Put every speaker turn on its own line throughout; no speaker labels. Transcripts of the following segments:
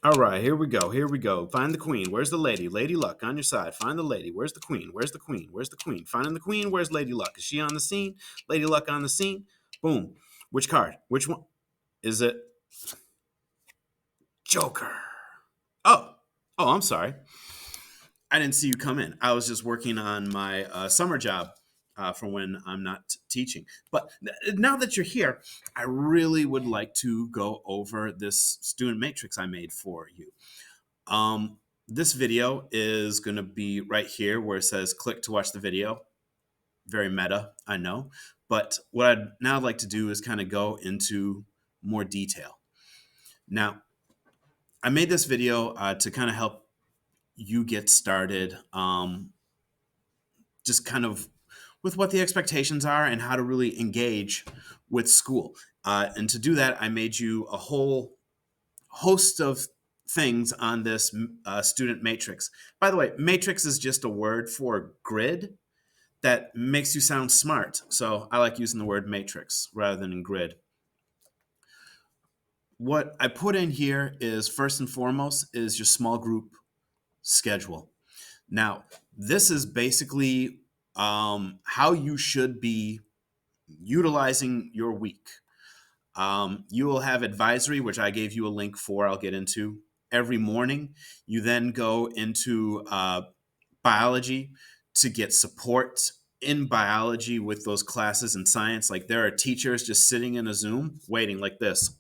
All right, here we go. Here we go. Find the queen. Where's the lady? Lady Luck on your side. Find the lady. Where's the queen? Where's the queen? Where's the queen? Finding the queen. Where's Lady Luck? Is she on the scene? Lady Luck on the scene. Boom. Which card? Which one? Is it Joker? Oh, I'm sorry. I didn't see you come in. I was just working on my summer job for when I'm not teaching. But now that you're here, I really would like to go over this student matrix I made for you. This video is going to be right here where it says click to watch the video. Very meta, I know. But what I'd now like to do is kind of go into more detail. Now, I made this video to kind of help you get started, just kind of with what the expectations are and how to really engage with school. And to do that, I made you a whole host of things on this student matrix. By the way, matrix is just a word for grid that makes you sound smart. So I like using the word matrix rather than in grid. What I put in here is first and foremost is your small group schedule. Now, this is basically how you should be utilizing your week. You will have advisory, which I gave you a link for, I'll get into every morning. You then go into biology to get support in biology with those classes in science. Like there are teachers just sitting in a Zoom waiting like this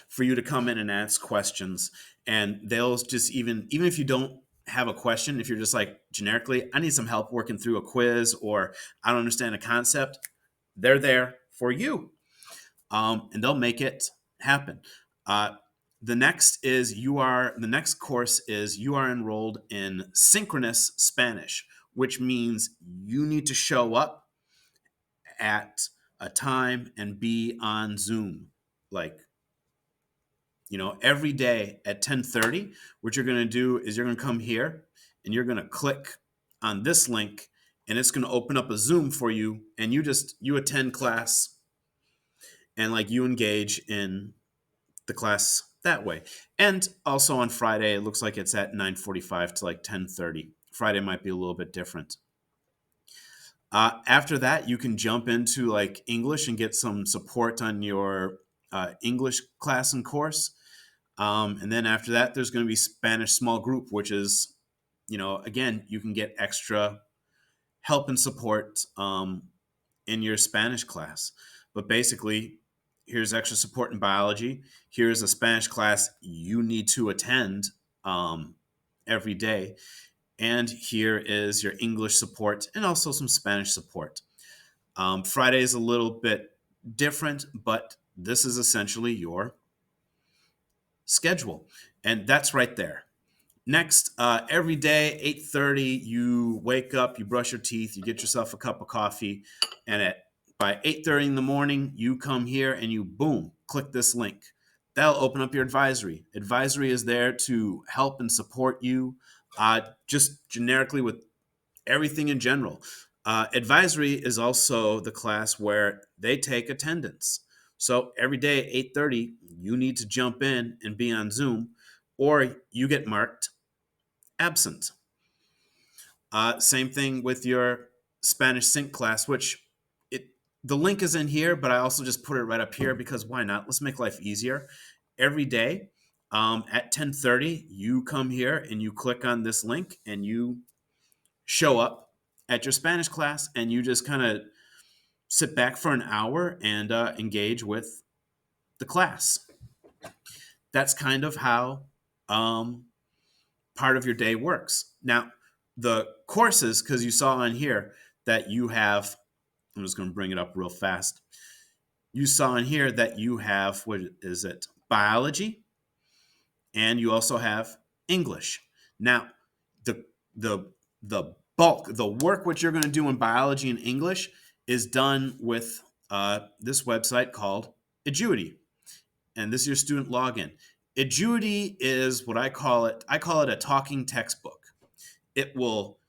for you to come in and ask questions. And they'll just even if you don't have a question, if you're just like generically, I need some help working through a quiz or I don't understand a concept, they're there for you. And they'll make it happen. The next course is you are enrolled in synchronous Spanish, which means you need to show up at a time and be on Zoom, like every day at 10:30. What you're going to do is you're going to come here and you're going to click on this link, and it's going to open up a Zoom for you, and you attend class and like you engage in the class that way. And also on Friday, it looks like it's at 9:45 to like 10:30. Friday might be a little bit different. After that, you can jump into like English and get some support on your English class and course. And then after that, there's going to be Spanish small group, which is, again, you can get extra help and support in your Spanish class. But basically, here's extra support in biology. Here's a Spanish class you need to attend every day. And here is your English support and also some Spanish support. Friday is a little bit different, but this is essentially your schedule. And that's right there. Next, every day, 8:30, you wake up, you brush your teeth, you get yourself a cup of coffee, and by 8:30 in the morning, you come here and you, boom, click this link. That'll open up your advisory. Advisory is there to help and support you just generically with everything in general. Advisory is also the class where they take attendance. So every day at 8:30, you need to jump in and be on Zoom, or you get marked absent. Same thing with your Spanish Sync class, which the link is in here, but I also just put it right up here because why not? Let's make life easier. Every day at 10:30, you come here and you click on this link and you show up at your Spanish class and you just kind of sit back for an hour and engage with the class. That's kind of how part of your day works. Now, the courses, because you saw on here that you have, I'm just going to bring it up real fast. You saw in here that you have, what is it, biology, and you also have English. Now, the bulk, the work what you're going to do in biology and English is done with this website called Eduity. And this is your student login. Eduity is what I call it. I call it a talking textbook. It will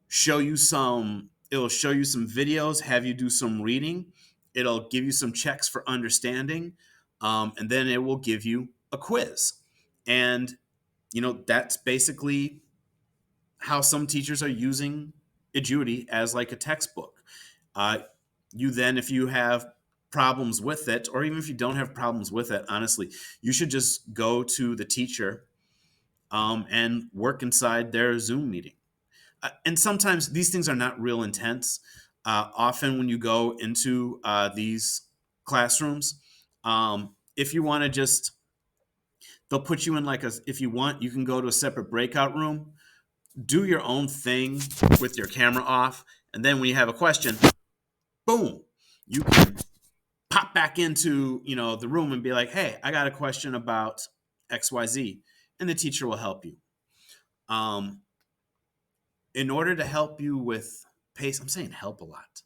show you some videos, have you do some reading. It'll give you some checks for understanding. And then it will give you a quiz. And, that's basically how some teachers are using Eduity as like a textbook. Uh, you then, if you have problems with it, or even if you don't have problems with it, honestly, you should just go to the teacher and work inside their Zoom meeting. And sometimes these things are not real intense. Often, when you go into these classrooms, if you want to just, they'll put you in like a, if you want, you can go to a separate breakout room, do your own thing with your camera off. And then when you have a question, boom, you can pop back into, the room and be like, hey, I got a question about XYZ. And the teacher will help you. Um, in order to help you with pace, I'm saying help a lot.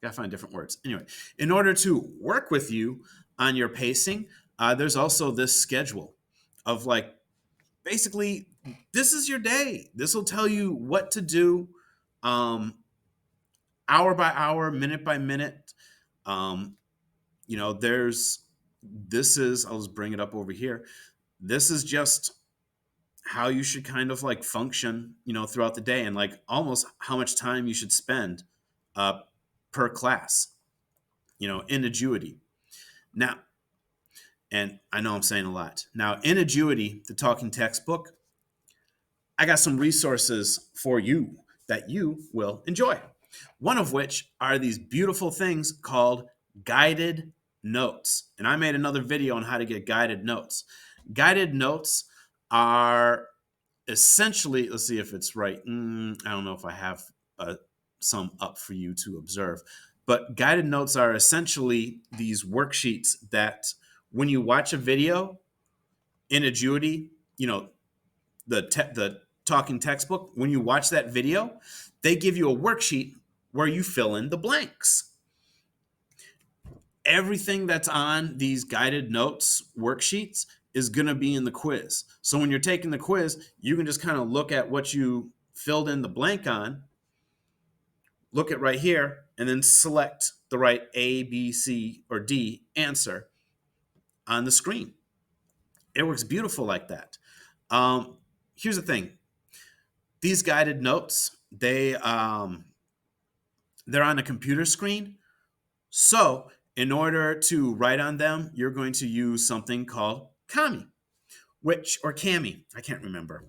Gotta find different words. Anyway, in order to work with you on your pacing, there's also this schedule of like, basically, this is your day. This will tell you what to do, um, hour by hour, minute by minute. Um, there's, this is, I'll just bring it up over here. This is just how you should kind of like function, throughout the day, and like almost how much time you should spend uh, per class, in Eduity. Now, and I know I'm saying a lot. Now, in Eduity, the talking textbook, I got some resources for you that you will enjoy. One of which are these beautiful things called guided notes. And I made another video on how to get guided notes. Guided notes are essentially, let's see if it's right. I don't know if I have some up for you to observe. But guided notes are essentially these worksheets that when you watch a video in Eduity, the talking textbook, when you watch that video, they give you a worksheet where you fill in the blanks. Everything that's on these guided notes worksheets is going to be in the quiz. So when you're taking the quiz, you can just kind of look at what you filled in the blank on, look at right here, and then select the right A, B, C, or D answer on the screen. It works beautiful like that. Here's the thing. These guided notes, they're on a computer screen. So in order to write on them, you're going to use something called Kami, or Kami, I can't remember.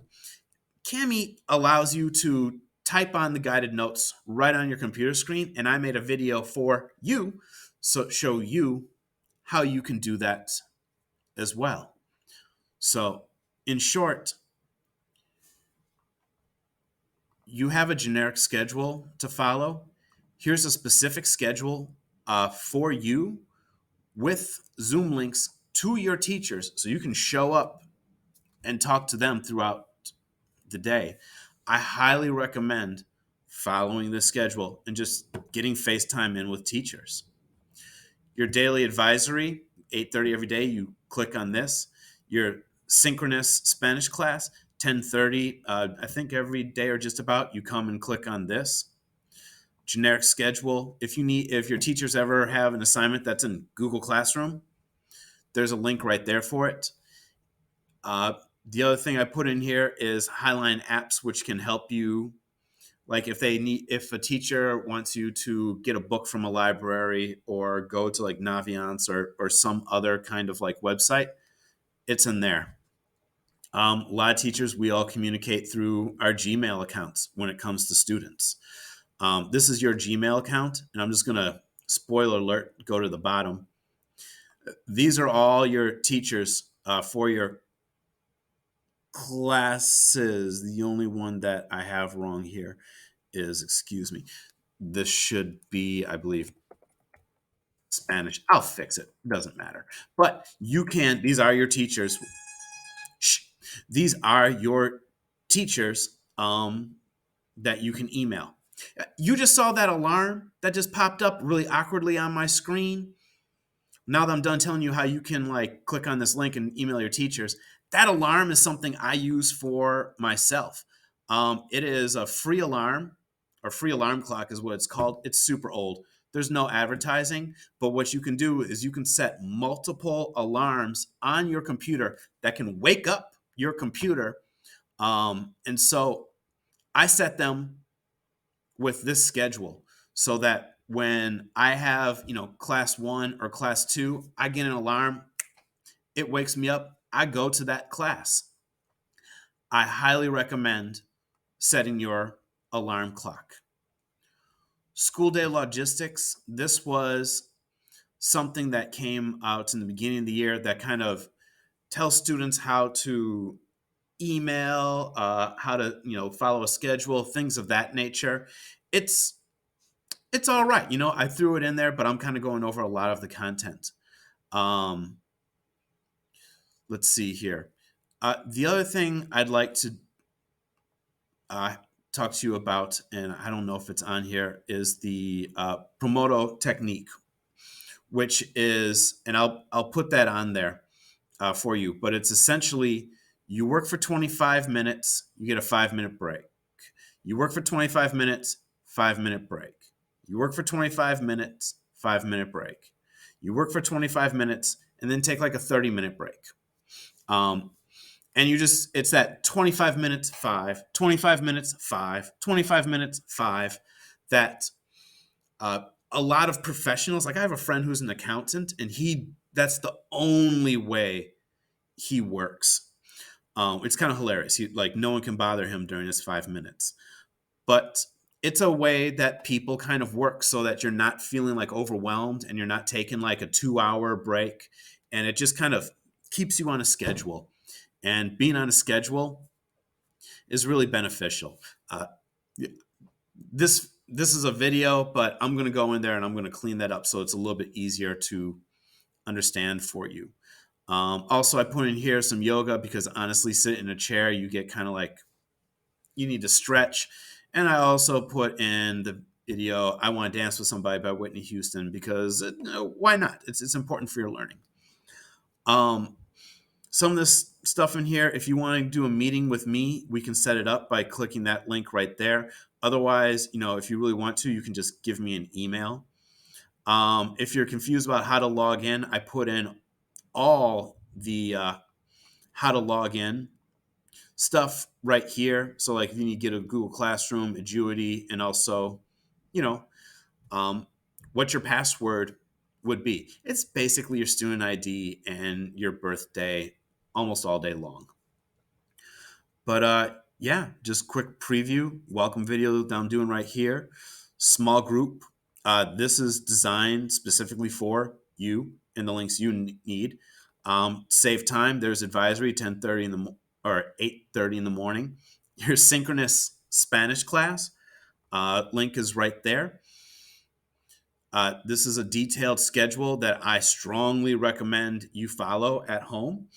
Kami allows you to type on the guided notes right on your computer screen, and I made a video for you, so show you how you can do that as well. So in short, you have a generic schedule to follow. Here's a specific schedule for you with Zoom links to your teachers so you can show up and talk to them throughout the day. I highly recommend following this schedule and just getting FaceTime in with teachers. Your daily advisory, 8:30 every day, you click on this. Your synchronous Spanish class, 10:30, I think every day or just about, you come and click on this. Generic schedule. If your teachers ever have an assignment that's in Google Classroom, there's a link right there for it. The other thing I put in here is Highline apps, which can help you. Like if a teacher wants you to get a book from a library or go to like Naviance or some other kind of like website, it's in there. A lot of teachers, we all communicate through our Gmail accounts when it comes to students. This is your Gmail account, and I'm just going to, spoiler alert, go to the bottom. These are all your teachers for your classes. The only one that I have wrong here is, excuse me, this should be, I believe, Spanish. I'll fix it. Doesn't matter. But these are your teachers. These are your teachers that you can email. You just saw that alarm that just popped up really awkwardly on my screen. Now that I'm done telling you how you can like click on this link and email your teachers, that alarm is something I use for myself. It is a free alarm, or free alarm clock is what it's called. It's super old. There's no advertising, but what you can do is you can set multiple alarms on your computer that can wake up your computer. And so I set them with this schedule so that when I have, class 1 or class 2, I get an alarm, it wakes me up, I go to that class. I highly recommend setting your alarm clock. School day logistics, this was something that came out in the beginning of the year that kind of tells students how to email, how to follow a schedule, things of that nature. It's it's all right. I threw it in there, but I'm kind of going over a lot of the content. Um, let's see here. The other thing I'd like to uh, talk to you about, and I don't know if it's on here, is the Promoto technique, which is, and I'll put that on there for you, but it's essentially you work for 25 minutes, you get a 5-minute break. You work for 25 minutes, 5-minute break. You work for 25 minutes, 5-minute break. You work for 25 minutes and then take like a 30-minute break. And it's that 25 minutes, 5, 25 minutes, 5, 25 minutes, 5, that a lot of professionals, like I have a friend who's an accountant, and that's the only way he works. It's kind of hilarious. No one can bother him during his 5 minutes. But it's a way that people kind of work so that you're not feeling like overwhelmed and you're not taking like a 2-hour break. And it just kind of keeps you on a schedule. And being on a schedule is really beneficial. This is a video, but I'm going to go in there and I'm going to clean that up so it's a little bit easier to understand for you. Also, I put in here some yoga because honestly, sit in a chair, you get kind of like you need to stretch. And I also put in the video "I Want to Dance with Somebody" by Whitney Houston because why not? It's important for your learning. Some of this stuff in here, if you want to do a meeting with me, we can set it up by clicking that link right there. Otherwise, if you really want to, you can just give me an email. If you're confused about how to log in, I put in all the how to log in stuff right here. So like if you need to get a Google Classroom, Eduity, and also, what your password would be. It's basically your student ID and your birthday almost all day long. But yeah, just quick preview. Welcome video that I'm doing right here. Small group. This is designed specifically for you and the links you need. Save time. There's advisory 10:30 or 8:30 in the morning. Your synchronous Spanish class link is right there. This is a detailed schedule that I strongly recommend you follow at home.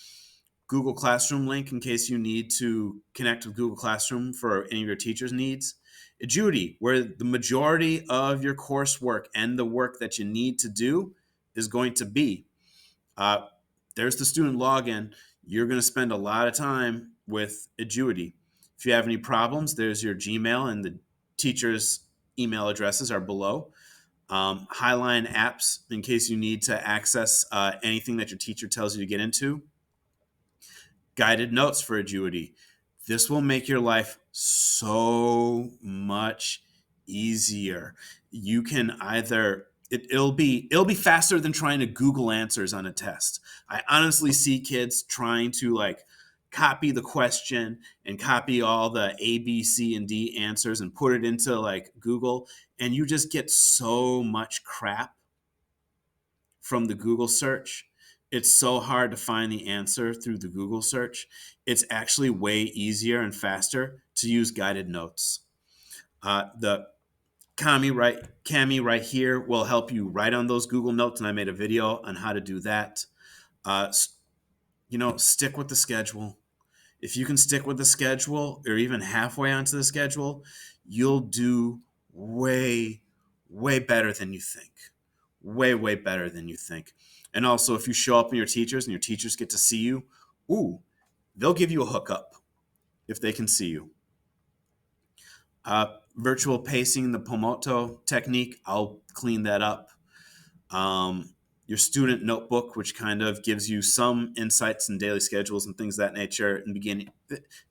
Google Classroom link in case you need to connect with Google Classroom for any of your teachers' needs. Eduity, where the majority of your coursework and the work that you need to do is going to be. There's the student login. You're going to spend a lot of time with Eduity. If you have any problems, there's your Gmail, and the teachers' email addresses are below. Highline apps in case you need to access anything that your teacher tells you to get into. Guided notes for Eduity. This will make your life so much easier. You can either it'll be faster than trying to Google answers on a test. I honestly see kids trying to copy the question and copy all the A, B, C, and D answers and put it into Google, and you just get so much crap from the Google search. It's so hard to find the answer through the Google search. It's actually way easier and faster to use guided notes. The Kami right here will help you write on those Google Notes, and I made a video on how to do that. Stick with the schedule. If you can stick with the schedule or even halfway onto the schedule, you'll do way, way better than you think. Way, way better than you think. And also, if you show up in your teachers and your teachers get to see you, they'll give you a hookup if they can see you. Virtual pacing, the Pomoto technique, I'll clean that up. Your student notebook, which kind of gives you some insights and daily schedules and things of that nature. In the beginning,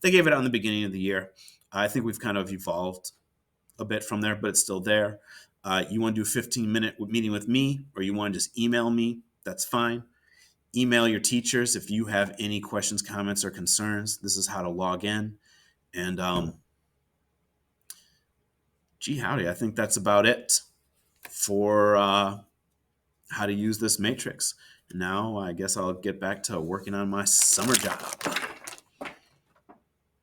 they gave it out in the beginning of the year. I think we've kind of evolved a bit from there, but it's still there. You want to do a 15-minute meeting with me, or you want to just email me, that's fine. Email your teachers if you have any questions, comments, or concerns. This is how to log in. And gee howdy, I think that's about it for how to use this matrix. And now I guess I'll get back to working on my summer job.